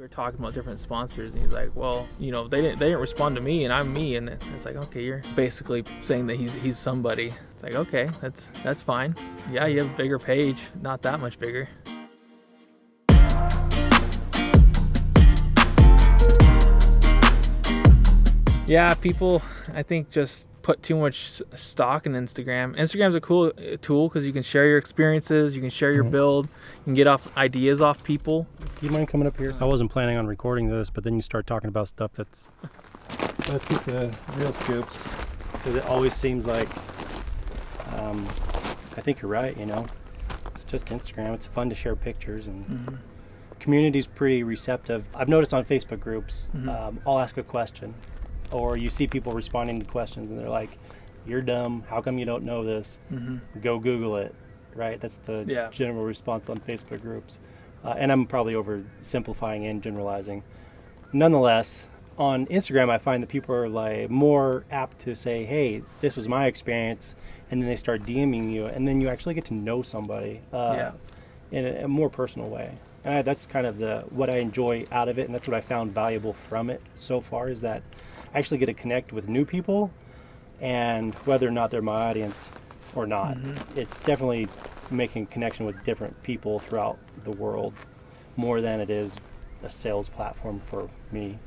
We were talking about different sponsors, and he's like, well, you know, they didn't respond to me, and I'm me. And it's like, okay, you're basically saying that he's somebody. It's like, okay, that's fine. Yeah, you have a bigger page, not that much bigger. Yeah, people, I think, just put too much stock in Instagram. Instagram's a cool tool because you can share your experiences, you can share your build, you can get ideas off people. Do you mind coming up here? I wasn't planning on recording this, but then you start talking about stuff that's... Let's get the real scoops, because it always seems like, I think you're right, you know, it's just Instagram. It's fun to share pictures, and community's pretty receptive. I've noticed on Facebook groups, I'll ask a question, or you see people responding to questions and they're like, you're dumb, how come you don't know this? Go Google it, right? That's the general response on Facebook groups. And I'm probably oversimplifying and generalizing. Nonetheless, on Instagram I find that people are like more apt to say, hey, this was my experience, and then they start DMing you, and then you actually get to know somebody in a more personal way. And that's kind of what I enjoy out of it, and that's what I found valuable from it so far, is that I actually get to connect with new people, and whether or not they're my audience or not, it's definitely making connection with different people throughout the world more than it is a sales platform for me.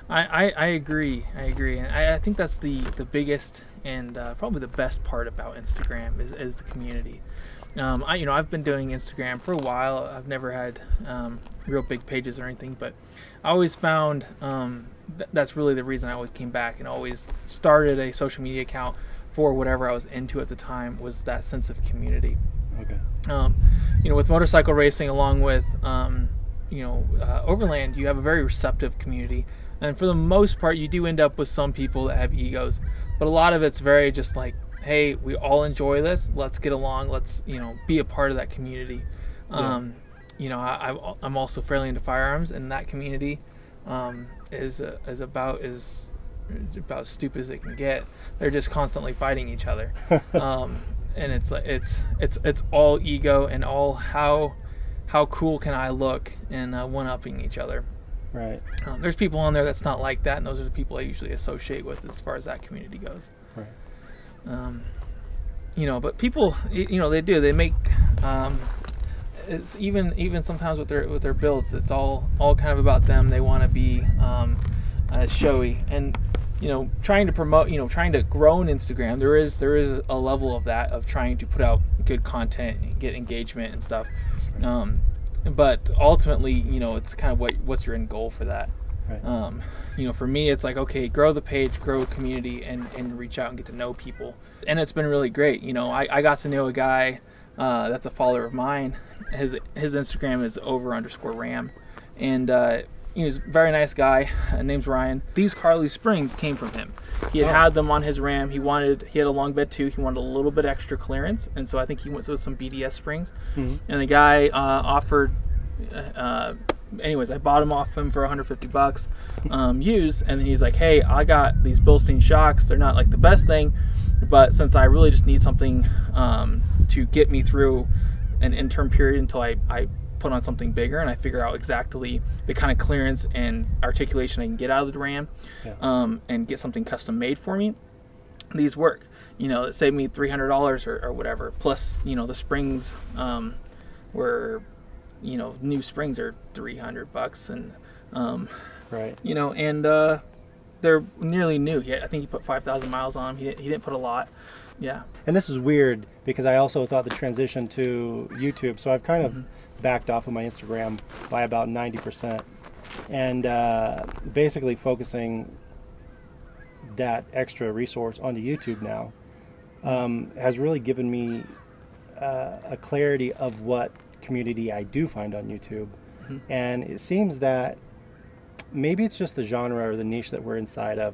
I agree. And I think that's the biggest and probably the best part about Instagram is the community. I've been doing Instagram for a while. I've never had real big pages or anything, but I always found that's really the reason I always came back and always started a social media account for whatever I was into at the time, was that sense of community. Okay. With motorcycle racing, along with Overland, you have a very receptive community, and for the most part you do end up with some people that have egos, but a lot of it's very just like, hey, we all enjoy this, let's get along, let's be a part of that community. I'm also fairly into firearms, and that community is about as stupid as it can get. They're just constantly fighting each other. And it's like it's all ego and all how cool can I look, and one-upping each other. Right. There's people on there that's not like that, and those are the people I usually associate with as far as that community goes. Right. But people, they make it's even sometimes with their builds, it's all kind of about them. They want to be showy, and trying to promote, trying to grow on Instagram, there is a level of that, of trying to put out good content and get engagement and stuff. But ultimately, it's kind of what's your end goal for that. Right. For me, it's like, okay, grow the page, grow a community, and reach out and get to know people. And it's been really great. I got to know a guy that's a follower of mine. His Instagram is over_ram, and he's a very nice guy. Name's Ryan. These Carly springs came from him. He had them on his Ram. He had a long bed too. He wanted a little bit extra clearance, and so I think he went with some BDS springs. And the guy offered. Anyways, I bought them off him for $150 used, and then he's like, hey, I got these Bilstein shocks. They're not like the best thing, but since I really just need something to get me through an interim period until I put on something bigger and I figure out exactly the kind of clearance and articulation I can get out of the Ram, and get something custom made for me, these work. It saved me $300 or whatever, plus the springs were new springs are $300, and right. And they're nearly new. I think he put 5,000 miles on them. He didn't put a lot. Yeah. And this is weird because I also thought the transition to YouTube, so I've kind of backed off of my Instagram by about 90%, and basically focusing that extra resource onto YouTube now has really given me a clarity of what community I do find on YouTube. And it seems that maybe it's just the genre or the niche that we're inside of,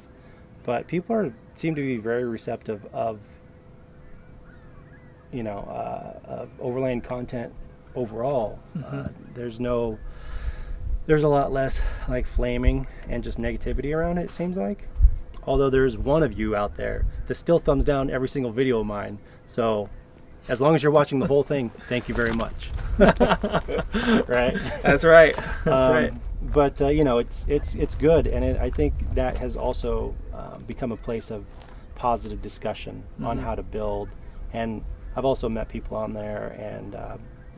but people seem to be very receptive of of Overland content overall. There's a lot less like flaming and just negativity around it seems like, although there's one of you out there that still thumbs down every single video of mine, so as long as you're watching the whole thing, thank you very much. Right? That's right. That's right. But you know, it's good, and I think that has also become a place of positive discussion on how to build. And I've also met people on there, and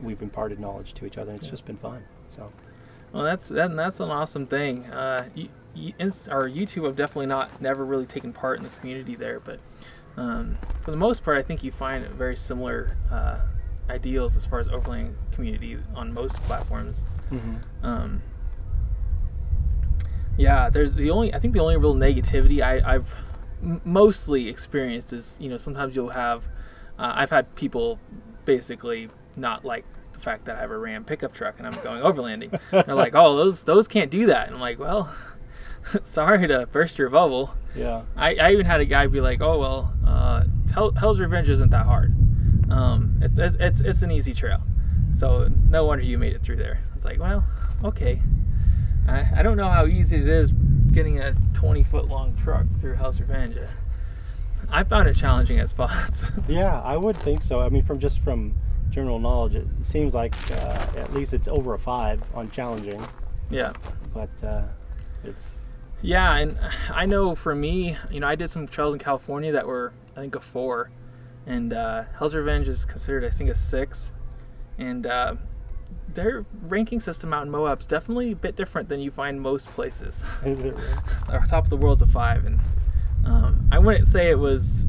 we've imparted knowledge to each other. And it's just been fun. So, well, that's an awesome thing. You two have definitely never really taken part in the community there, but for the most part, I think you find very similar ideals as far as overland community on most platforms. Yeah, there's I think the only real negativity I've mostly experienced is, you know, sometimes you'll have I've had people basically not like the fact that I have a Ram pickup truck and I'm going overlanding. They're like, oh, those can't do that. And I'm like, well, sorry to burst your bubble. Yeah. I even had a guy be like, oh, well, Hell's Revenge isn't that hard. It's an easy trail. So no wonder you made it through there. It's like, well, okay. I don't know how easy it is getting a 20-foot long truck through Hell's Revenge. I found it challenging at spots. Yeah, I would think so. I mean, from general knowledge, it seems like at least it's over a 5 on challenging. Yeah. But it's... Yeah, and I know for me, you know, I did some trails in California that were, I think, a 4. And Hell's Revenge is considered, I think, a 6. And their ranking system out in Moab's definitely a bit different than you find most places. Is it really? Our top of the world's a 5, and I wouldn't say it's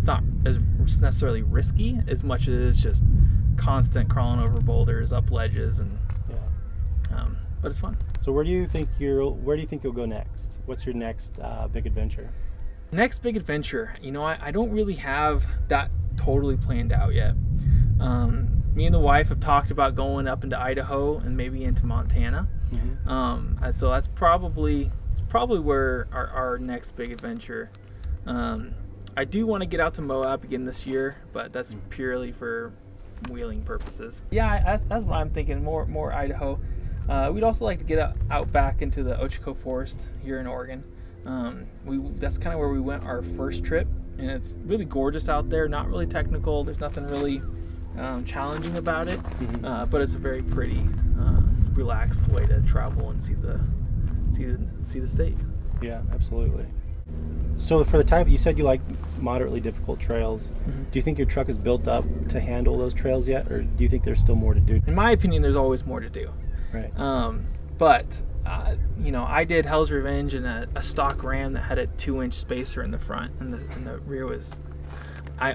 not as necessarily risky as much as it is just constant crawling over boulders, up ledges, and but it's fun. So where do you think you'll go next? What's your next big adventure? Next big adventure, you know, I don't really have that totally planned out yet. Me and the wife have talked about going up into Idaho and maybe into Montana. So that's probably where our next big adventure. I do want to get out to Moab again this year, but that's purely for wheeling purposes. Yeah, that's what I'm thinking. More Idaho. We'd also like to get out back into the Ochiko Forest here in Oregon. That's kind of where we went our first trip, and it's really gorgeous out there. Not really technical. There's nothing really challenging about it, but it's a very pretty, relaxed way to travel and see the state. Yeah, absolutely. So for the type, you said you like moderately difficult trails. Do you think your truck is built up to handle those trails yet, or do you think there's still more to do? In my opinion, there's always more to do. Right. But you know, I did Hell's Revenge in a stock Ram that had a 2-inch spacer in the front, and the rear was.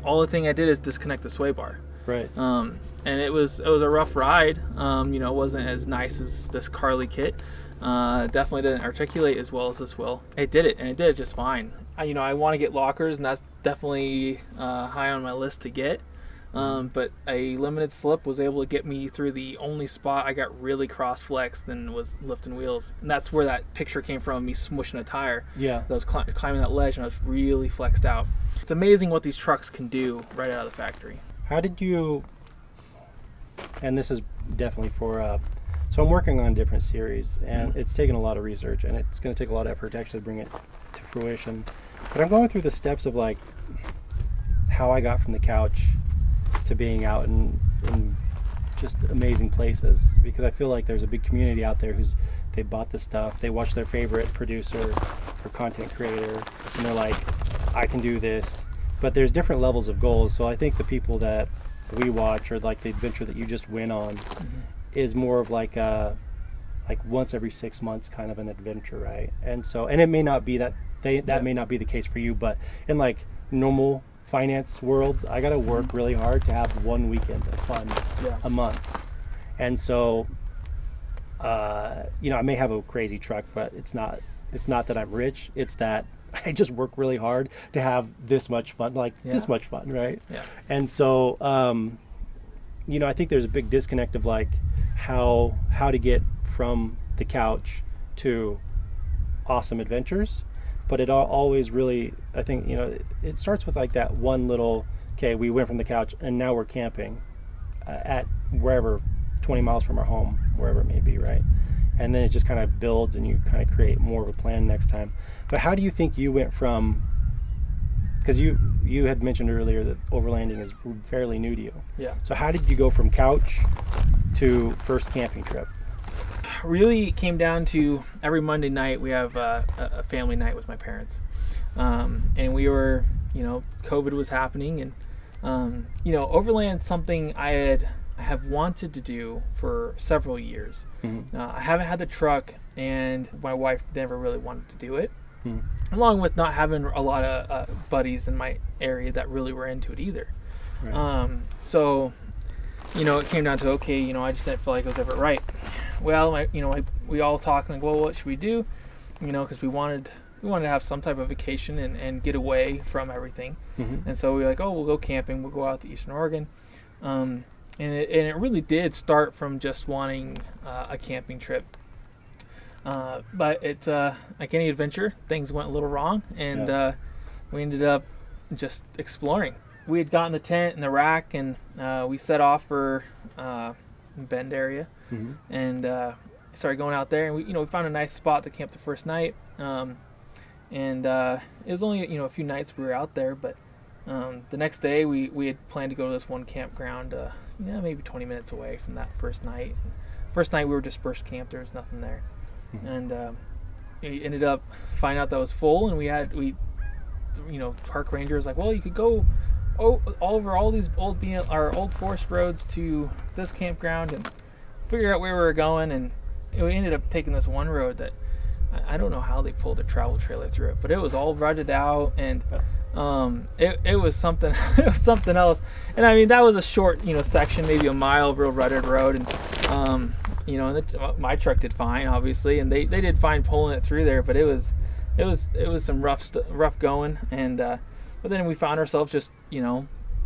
All the thing I did is disconnect the sway bar. Right. And it was a rough ride. You know, it wasn't as nice as this Carly kit. Definitely didn't articulate as well as this will. It did it, and it did it just fine. You know, I want to get lockers, and that's definitely high on my list to get. But a limited slip was able to get me through the only spot I got really cross-flexed and was lifting wheels. And that's where that picture came from, me smushing a tire. Yeah. I was climbing that ledge, and I was really flexed out. It's amazing what these trucks can do right out of the factory. How did you, and this is definitely for, so I'm working on different series, and it's taken a lot of research, and it's going to take a lot of effort to actually bring it to fruition. But I'm going through the steps of like how I got from the couch to being out in just amazing places, because I feel like there's a big community out there they bought this stuff, they watch their favorite producer or content creator, and they're like, I can do this. But there's different levels of goals. So I think the people that we watch, or like the adventure that you just went on, is more of like once every 6 months kind of an adventure, right? And so, and it may not be that may not be the case for you, but in like normal finance worlds, I got to work really hard to have one weekend of fun a month. And so, you know, I may have a crazy truck, but it's not that I'm rich. It's that I just work really hard to have this much fun, this much fun, right? Yeah. And so, you know, I think there's a big disconnect of like how to get from the couch to awesome adventures. But it always really, I think, you know, it starts with like that one little, okay, we went from the couch and now we're camping at wherever, 20 miles from our home, wherever it may be, right? And then it just kind of builds, and you kind of create more of a plan next time. But how do you think you went from, because you had mentioned earlier that overlanding is fairly new to you. Yeah. So how did you go from couch to first camping trip? really it came down to every Monday night we have a family night with my parents, and we were, COVID was happening, and Overland's something I have wanted to do for several years. I haven't had the truck, and my wife never really wanted to do it, along with not having a lot of buddies in my area that really were into it either. Right. So it came down to, okay, I just didn't feel like it was ever right. Well, we all talked and well, what should we do? Because we wanted to have some type of vacation and get away from everything. And so we were like, oh, we'll go camping. We'll go out to Eastern Oregon. And it really did start from just wanting a camping trip. But it's like any adventure, things went a little wrong, and we ended up just exploring. We had gotten the tent and the rack, and we set off for Bend area, and started going out there. And we found a nice spot to camp the first night, and it was only a few nights we were out there. But the next day we had planned to go to this one campground, maybe 20 minutes away from that first night. First night we were dispersed camp. There was nothing there, and we ended up finding out that was full. And we park ranger was like, well, you could go all over all these old forest roads to this campground and figure out where we were going. And we ended up taking this one road that I don't know how they pulled a travel trailer through it, but it was all rutted out, and it was something it was something else. And I mean, that was a short section, maybe a mile of real rutted road, and my truck did fine, obviously, and they did fine pulling it through there, but it was some rough going. And but then we found ourselves just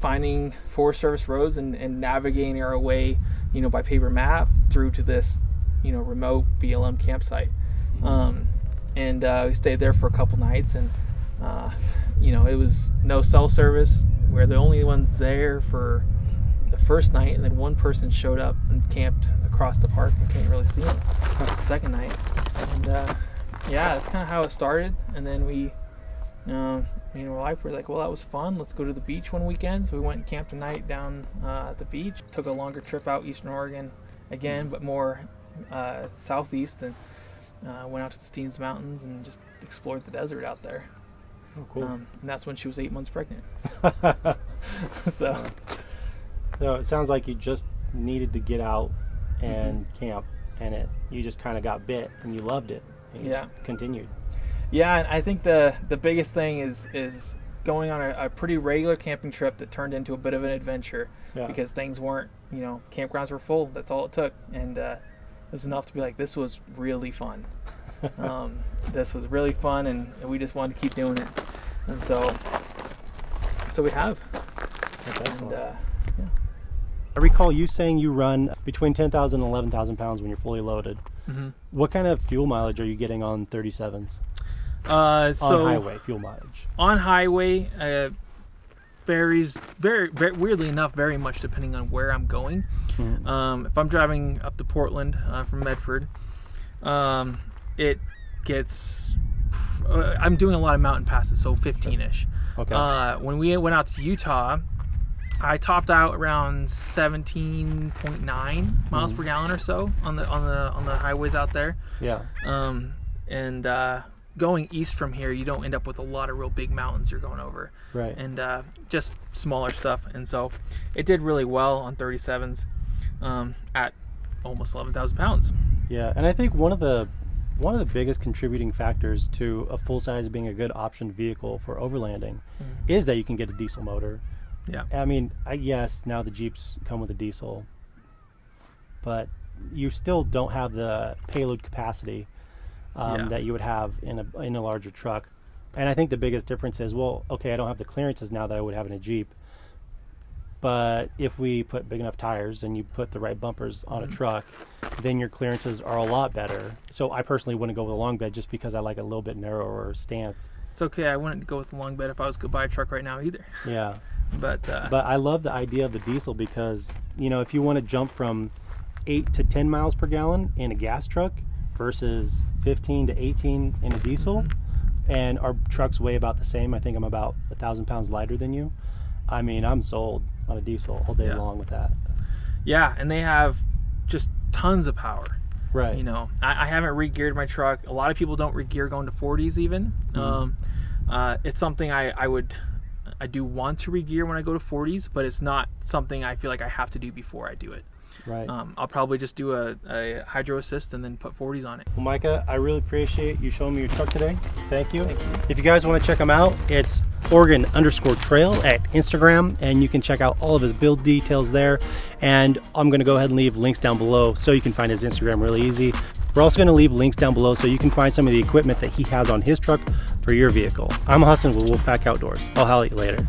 finding Forest Service roads and navigating our way by paper map through to this remote BLM campsite. And we stayed there for a couple nights, and it was no cell service. We're the only ones there for the first night, and then one person showed up and camped across the park and can't really see him the second night. And that's kind of how it started. And then me and my wife were like, well, that was fun, let's go to the beach one weekend. So we went and camped a night down at the beach, took a longer trip out Eastern Oregon again, but more southeast, and went out to the Steens Mountains and just explored the desert out there. Oh, cool. And that's when she was 8 months pregnant. So it sounds like you just needed to get out and camp, and you just kind of got bit and you loved it, and you just continued. Yeah, and I think the biggest thing is going on a pretty regular camping trip that turned into a bit of an adventure, because things weren't, campgrounds were full. That's all it took, and it was enough to be like, this was really fun. This was really fun, and we just wanted to keep doing it. And so we have. That's excellent. And, I recall you saying you run between 10,000 and 11,000 pounds when you're fully loaded. What kind of fuel mileage are you getting on 37s? On highway fuel mileage. On highway, varies very weirdly enough, very much depending on where I'm going. If I'm driving up to Portland from Medford, it gets I'm doing a lot of mountain passes, so 15-ish. Okay. When we went out to Utah, I topped out around 17.9 miles per gallon or so on the highways out there. Yeah. And going east from here, you don't end up with a lot of real big mountains you're going over. Right. And just smaller stuff. And so it did really well on 37s at almost 11,000 pounds. Yeah, and I think one of the biggest contributing factors to a full-size being a good option vehicle for overlanding is that you can get a diesel motor. Yeah. I mean, yes, now the Jeeps come with a diesel, but you still don't have the payload capacity that you would have in a larger truck. And I think the biggest difference is, well, okay, I don't have the clearances now that I would have in a Jeep, but if we put big enough tires and you put the right bumpers on a truck, then your clearances are a lot better. So I personally wouldn't go with a long bed just because I like a little bit narrower stance. It's okay, I wouldn't go with a long bed if I was going to buy a truck right now either. Yeah. But I love the idea of the diesel because, if you want to jump from 8 to 10 miles per gallon in a gas truck versus 15 to 18 in a diesel, and our trucks weigh about the same. I think I'm about 1,000 pounds lighter than you. I mean, I'm sold on a diesel all day long with that. Yeah, and they have just tons of power. Right. You know, I haven't re-geared my truck. A lot of people don't re-gear going to 40s even. It's something I do want to re-gear when I go to 40s, but it's not something I feel like I have to do before I do it. Right. I'll probably just do a hydro assist and then put 40s on it. Well, Micah, I really appreciate you showing me your truck today. Thank you. Thank you. If you guys want to check him out, it's Oregon_trail at Instagram, and you can check out all of his build details there. And I'm going to go ahead and leave links down below so you can find his Instagram really easy. We're also going to leave links down below so you can find some of the equipment that he has on his truck for your vehicle. I'm Huston with WolfPac-Outdoors. I'll holler at you later.